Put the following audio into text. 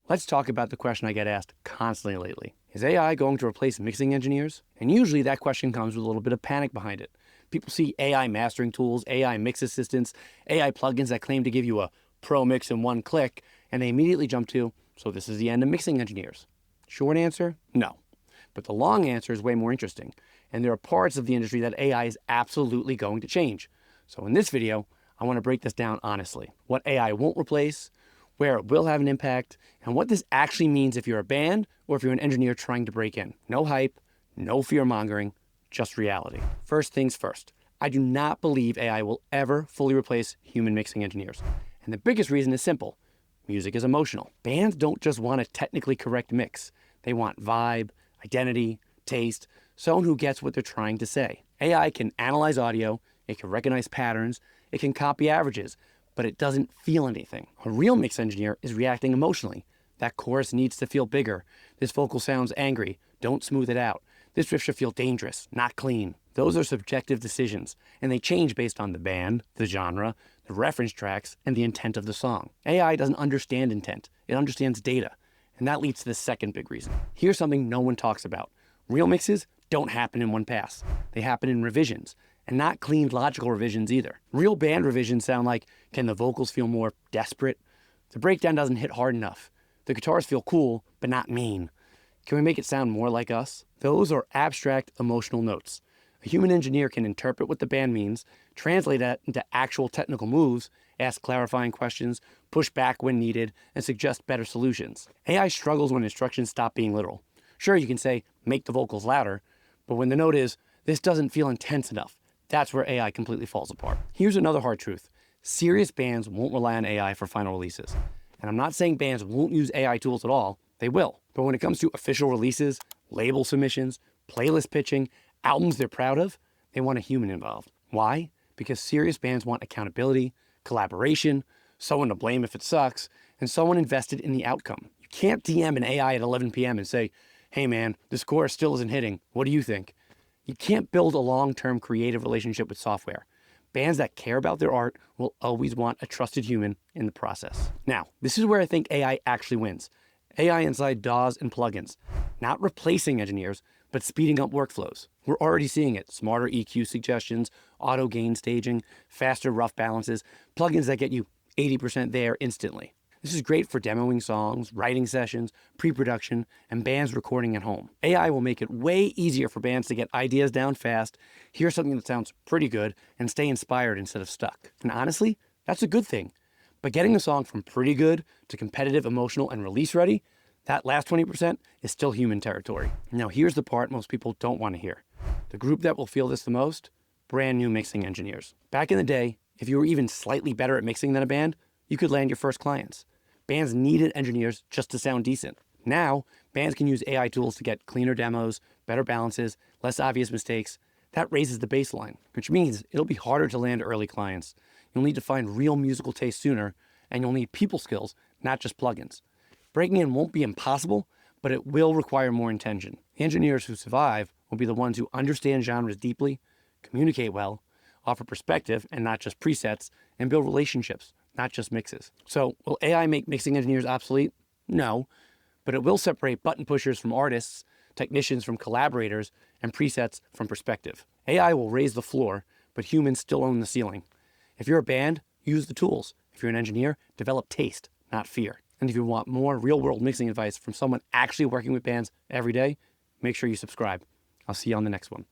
Let's talk about the question I get asked constantly lately. Is AI going to replace mixing engineers? And usually that question comes with a little bit of panic behind it. People see AI mastering tools, AI mix assistants, AI plugins that claim to give you a pro mix in one click, and they immediately jump to, so this is the end of mixing engineers. Short answer, no. But the long answer is way more interesting, and there are parts of the industry that AI is absolutely going to change. So in this video, I want to break this down honestly. What AI won't replace, where it will have an impact, and what this actually means if you're a band or if you're an engineer trying to break in. No hype, no fear-mongering, just reality. First things first, I do not believe AI will ever fully replace human mixing engineers. And the biggest reason is simple. Music is emotional. Bands don't just want a technically correct mix. They want vibe, identity, taste, someone who gets what they're trying to say. AI can analyze audio, it can recognize patterns, it can copy averages, but it doesn't feel anything. A real mix engineer is reacting emotionally. That chorus needs to feel bigger. This vocal sounds angry. Don't smooth it out. This riff should feel dangerous, not clean. Those are subjective decisions, and they change based on the band, the genre, the reference tracks, and the intent of the song. AI doesn't understand intent. It understands data. And that leads to the second big reason. Here's something no one talks about. Real mixes don't happen in one pass. They happen in revisions, and not clean logical revisions either. Real band revisions sound like, can the vocals feel more desperate? The breakdown doesn't hit hard enough. The guitars feel cool, but not mean. Can we make it sound more like us? Those are abstract emotional notes. A human engineer can interpret what the band means, translate that into actual technical moves, ask clarifying questions, push back when needed, and suggest better solutions. AI struggles when instructions stop being literal. Sure, you can say, make the vocals louder, but when the note is, this doesn't feel intense enough, that's where AI completely falls apart. Here's another hard truth. Serious bands won't rely on AI for final releases. And I'm not saying bands won't use AI tools at all, they will. But when it comes to official releases, label submissions, playlist pitching, albums they're proud of, they want a human involved. Why? Because serious bands want accountability, collaboration, someone to blame if it sucks, and someone invested in the outcome. You can't DM an AI at 11 p.m. and say, hey man, this chorus still isn't hitting, what do you think? You can't build a long-term creative relationship with software. Bands that care about their art will always want a trusted human in the process. Now, this is where I think AI actually wins. AI inside DAWs and plugins, not replacing engineers, but speeding up workflows. We're already seeing it. Smarter EQ suggestions, auto gain staging, faster rough balances, plugins that get you 80% there instantly. This is great for demoing songs, writing sessions, pre-production, and bands recording at home. AI will make it way easier for bands to get ideas down fast, hear something that sounds pretty good, and stay inspired instead of stuck. And honestly, that's a good thing. But getting a song from pretty good to competitive, emotional, and release ready, that last 20% is still human territory. Now here's the part most people don't want to hear. The group that will feel this the most, brand new mixing engineers. Back in the day, if you were even slightly better at mixing than a band, you could land your first clients. Bands needed engineers just to sound decent. Now, bands can use AI tools to get cleaner demos, better balances, less obvious mistakes. That raises the baseline, which means it'll be harder to land early clients. You'll need to find real musical taste sooner, and you'll need people skills, not just plugins. Breaking in won't be impossible, but it will require more intention. The engineers who survive will be the ones who understand genres deeply, communicate well, offer perspective and not just presets, and build relationships, not just mixes. So, will AI make mixing engineers obsolete? No, but it will separate button pushers from artists, technicians from collaborators, and presets from perspective. AI will raise the floor, but humans still own the ceiling. If you're a band, use the tools. If you're an engineer, develop taste, not fear. And if you want more real-world mixing advice from someone actually working with bands every day, make sure you subscribe. I'll see you on the next one.